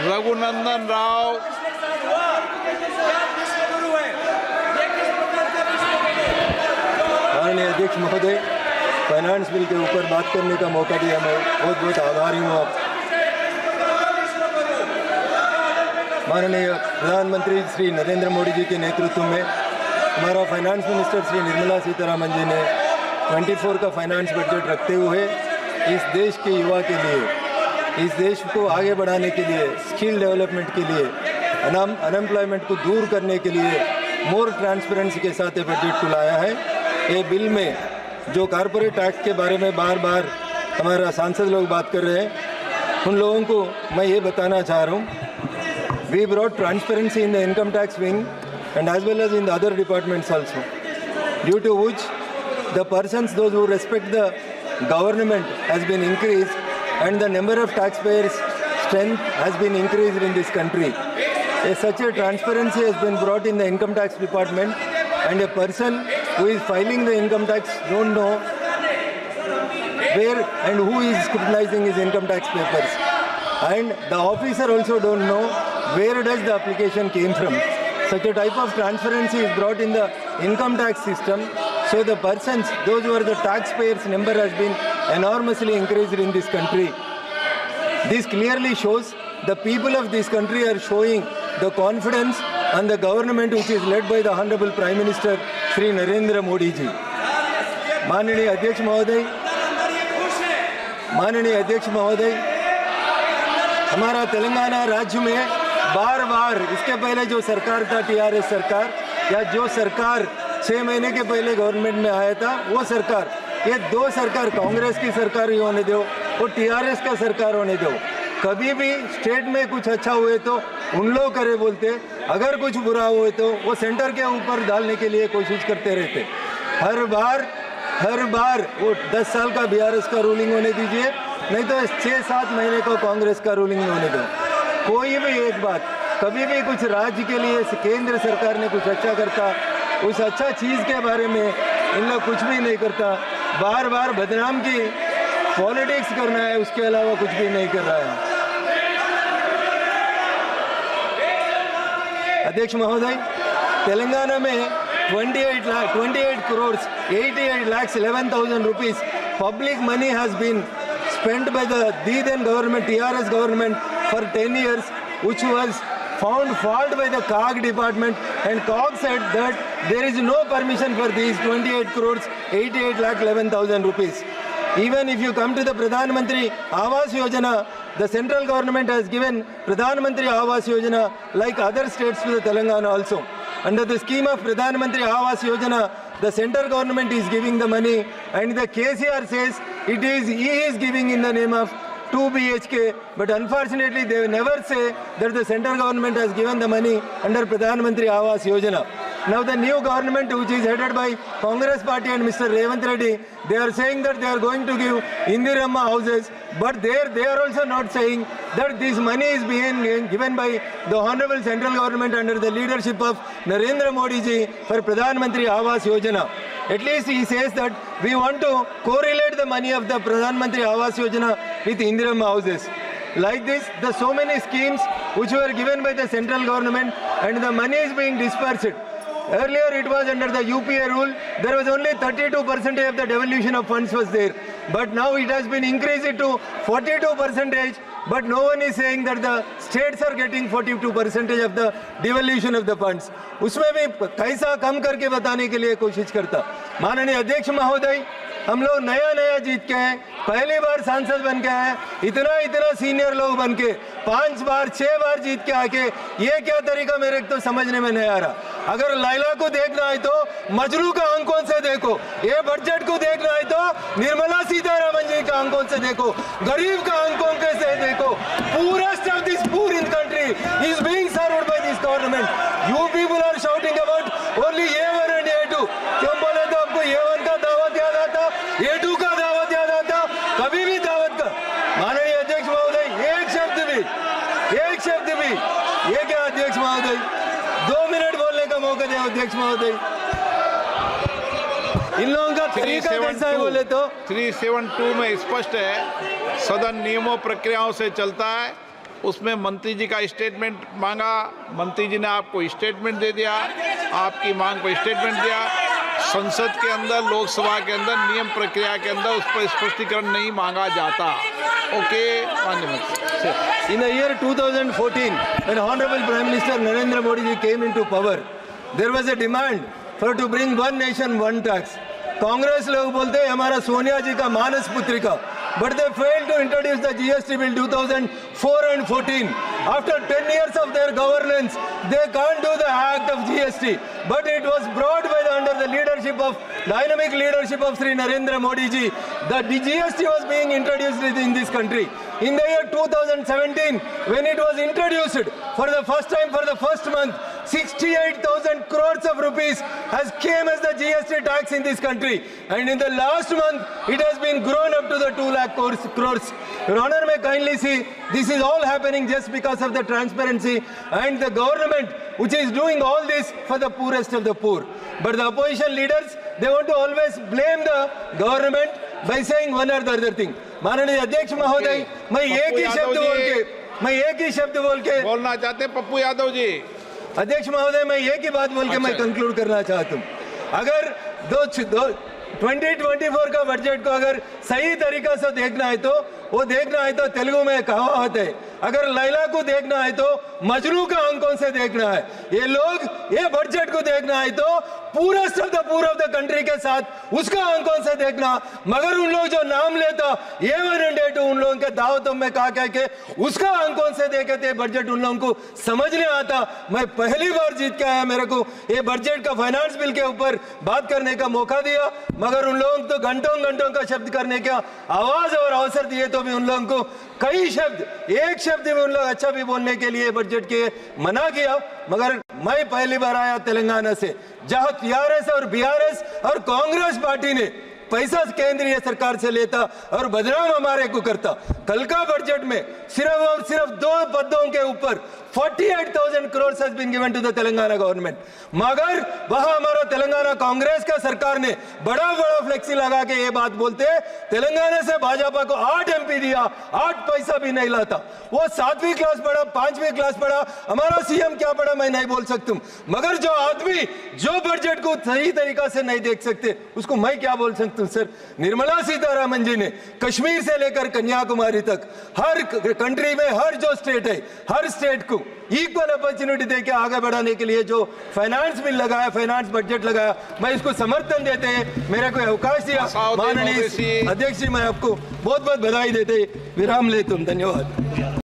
रघुनंदन राव, माननीय अध्यक्ष महोदय, फाइनेंस बिल के ऊपर बात करने का मौका दिया, मैं बहुत बहुत आभारी हूँ आप। माननीय प्रधानमंत्री श्री नरेंद्र मोदी जी के नेतृत्व में हमारा फाइनेंस मिनिस्टर श्री निर्मला सीतारमण जी ने 24 का फाइनेंस बजट रखते हुए इस देश के युवा के लिए, इस देश को आगे बढ़ाने के लिए, स्किल डेवलपमेंट के लिए, अनएम्प्लॉयमेंट को दूर करने के लिए मोर ट्रांसपेरेंसी के साथ ये बजट को लाया है। ये बिल में जो कॉर्पोरेट टैक्स के बारे में बार बार हमारा सांसद लोग बात कर रहे हैं, उन लोगों को मैं ये बताना चाह रहा हूँ, we brought transparency in the income tax wing and as well as in the other departments also, due to which the persons, those who respect the government, has been increased and the number of taxpayers strength has been increased in this country. Such a transparency has been brought in the income tax department, and a person who is filing the income tax don't know where and who is scrutinizing his income tax papers, and the officer also don't know where does the application came from. Such a type of transparency is brought in the income tax system, so the persons, those who are the taxpayers number has been enormously increased in this country. This clearly shows the people of this country are showing the confidence on the government which is led by the Honorable Prime Minister Shri Narendra Modi ji. माननीय अध्यक्ष महोदय, हमारा तेलंगाना राज्य में बार बार इसके पहले जो सरकार था, टीआरएस सरकार, या जो सरकार 6 महीने के पहले गवर्नमेंट में आया था, वो सरकार, ये दो सरकार, कांग्रेस की सरकार ही होने दो और टीआरएस का सरकार होने दो, कभी भी स्टेट में कुछ अच्छा हुए तो उन लोग करे बोलते, अगर कुछ बुरा हुए तो वो सेंटर के ऊपर डालने के लिए कोशिश करते रहते। हर बार वो 10 साल का बीआरएस का रूलिंग होने दीजिए, नहीं तो 6-7 महीने का कांग्रेस का रूलिंग होने दो। कोई भी एक बात, कभी भी कुछ राज्य के लिए केंद्र सरकार ने कुछ अच्छा करता, उस अच्छा चीज़ के बारे में इन लोग कुछ भी नहीं करता, बार बार बदनाम की पॉलिटिक्स करना है, उसके अलावा कुछ भी नहीं कर रहा है। अध्यक्ष महोदय, तेलंगाना में 28 crores 88 lakhs 11,000 rupees public money has been spent by the then government, TRS government, for 10 years, which was found fault by the COG department, and COG said that there is no permission for these 28 crores 88 lakh 11,000 rupees. Even if you come to the Pradhan Mantri Awas Yojana, the central government has given Pradhan Mantri Awas Yojana like other states to the Telangana also. Under the scheme of Pradhan Mantri Awas Yojana, the central government is giving the money, and the KCR says he is giving in the name of 2 BHK, but unfortunately they never say that the central government has given the money under Pradhan Mantri Awas Yojana. Now the new government, which is headed by Congress party and Mr. Revanth Reddy, they are saying that they are going to give Indiramma houses, but they are also not saying that this money is being given by the Honorable Central Government under the leadership of Narendra Modi ji for Pradhan Mantri Awas Yojana. At least he says that we want to correlate the money of the Pradhan Mantri Awas Yojana with Indiramma houses. Like this, the so many schemes which were given by the central government and the money is being dispersed. Earlier it was under the UPA rule, there was only 32% of the devolution of funds was there. But now it has been increased to 42%, but no one is saying that the states are getting 42% of the devolution of the funds. उसमें भी कैसा कम करके बताने के लिए कोशिश करता। माननीय अध्यक्ष महोदय, हम लोग नया जीत के हैं, पहली बार सांसद बन के हैं, इतना सीनियर लोग बन के 5 बार 6 बार जीत के आके ये क्या तरीका मेरे तो समझने में नहीं आ रहा। अगर लैला को देखना है तो मजरू का आंकों से देखो, ये बजट को देखना है तो निर्मला सीतारमण जी का आंकों से देखो, गरीब का आंकों से देखो। Poorest of this poor in country is being served by this government. You people are shouting about only A1 and A2. क्यों बोले तो आपको A1 का दावत याद आता, A2 का दावत याद आता, कभी भी दावत का। माननीय अध्यक्ष महोदय, एक शब्द भी, ये क्या अध्यक्ष महोदय, 2 मिनट बोलने का मौका दे अध्यक्ष महोदय। इन लोगों का तरीका कैसा है बोले तो 372 में स्पष्ट है, सदन नियमों प्रक्रियाओं से चलता है उसमें मंत्री जी का स्टेटमेंट मांगा, मंत्री जी ने आपको स्टेटमेंट दे दिया, आपकी मांग पर स्टेटमेंट दिया। संसद के अंदर, लोकसभा के अंदर नियम प्रक्रिया के अंदर उस पर स्पष्टीकरण नहीं मांगा जाता। ओके, माननीय मंत्री। In the year 2014, when Honorable Prime Minister Narendra Modi ji came into power, there was a demand for to bring one nation, one tax. Congress लोग बोलते हैं हमारा सोनिया जी का मानस पुत्रिका, but they failed to introduce the GST bill 2004 and 14. After 10 years of their governance, they can't do the act of GST. But it was brought by under the leadership of dynamic leadership of Sri Narendra Modi ji. The GST was being introduced in this country. In the year 2017, when it was introduced for the first time, for the first month, 68,000 crores of rupees has came as the GST tax in this country. And in the last month, it has been grown up to the 2 lakh crores. Your Honor, may kindly see, this is all happening just because of the transparency and the government which is doing all this for the poorest of the poor. But the opposition leaders, they want to always blame the government by saying one or the other thing. माननीय अध्यक्ष महोदय, मैं एक ही शब्द बोल के बोलना चाहते हैं पप्पू यादव जी। अध्यक्ष महोदय, मैं एक ही बात बोल के मैं कंक्लूड करना चाहता हूँ। अगर 2024 का बजट को अगर सही तरीका से देखना है तो वो देखना है तो तेलुगु में कहावत है, अगर लैला को देखना है तो मजनू का आंखों से देखना है। ये लोग ये बजट को देखना है तो पूरा पूर ऑफ द कंट्री के साथ उसका आंखों से देखना, मगर उन लोग जो नाम लेता ये 1 उन लोगों के दावतों में कह के उसका आंखों से देखे थे बजट उन लोगों को समझ नहीं आता। मैं पहली बार जीत के आया, मेरे को ये बजट का फाइनेंस बिल के ऊपर बात करने का मौका दिया, मगर उन लोगों को घंटों का शब्द करने का आवाज और अवसर दिए तो भी उन लोगों को कई शब्द, एक शब्द में उन लोग अच्छा भी बोलने के लिए बजट के मना किया। मगर मैं पहली बार आया तेलंगाना से, जहां टीआरएस और बीआरएस और कांग्रेस पार्टी ने पैसा केंद्रीय सरकार से लेता और बदनाम हमारे को करता। कल का बजट में सिर्फ और सिर्फ 2 पदों के ऊपर 48,000 crores has been given to the Telangana government, मगर वहां हमारा तेलंगाना कांग्रेस का सरकार ने बड़ा फ्लेक्सी लगा के ये बात बोलते तेलंगाना से भाजपा को 8 MP दिया, 8 पैसा भी नहीं लाता। वो 7वीं क्लास पढ़ा, 5वीं क्लास पढ़ा, हमारा सीएम क्या पढ़ा मैं नहीं बोल सकता, मगर जो आदमी जो बजट को सही तरीका से नहीं देख सकते उसको मैं क्या बोल सकता हूं। सर, निर्मला सीतारामन जी ने कश्मीर से लेकर कन्याकुमारी तक हर कंट्री में हर जो स्टेट है, हर स्टेट को इक्वल अपॉर्चुनिटी देके आगे बढ़ाने के लिए जो फाइनेंस बिल लगाया, फाइनेंस बजट लगाया, मैं इसको समर्थन देते हैं। मेरे को अवकाश दिया माननीय अध्यक्ष जी, मैं आपको बहुत बहुत बधाई देते विराम लेता हूं। धन्यवाद।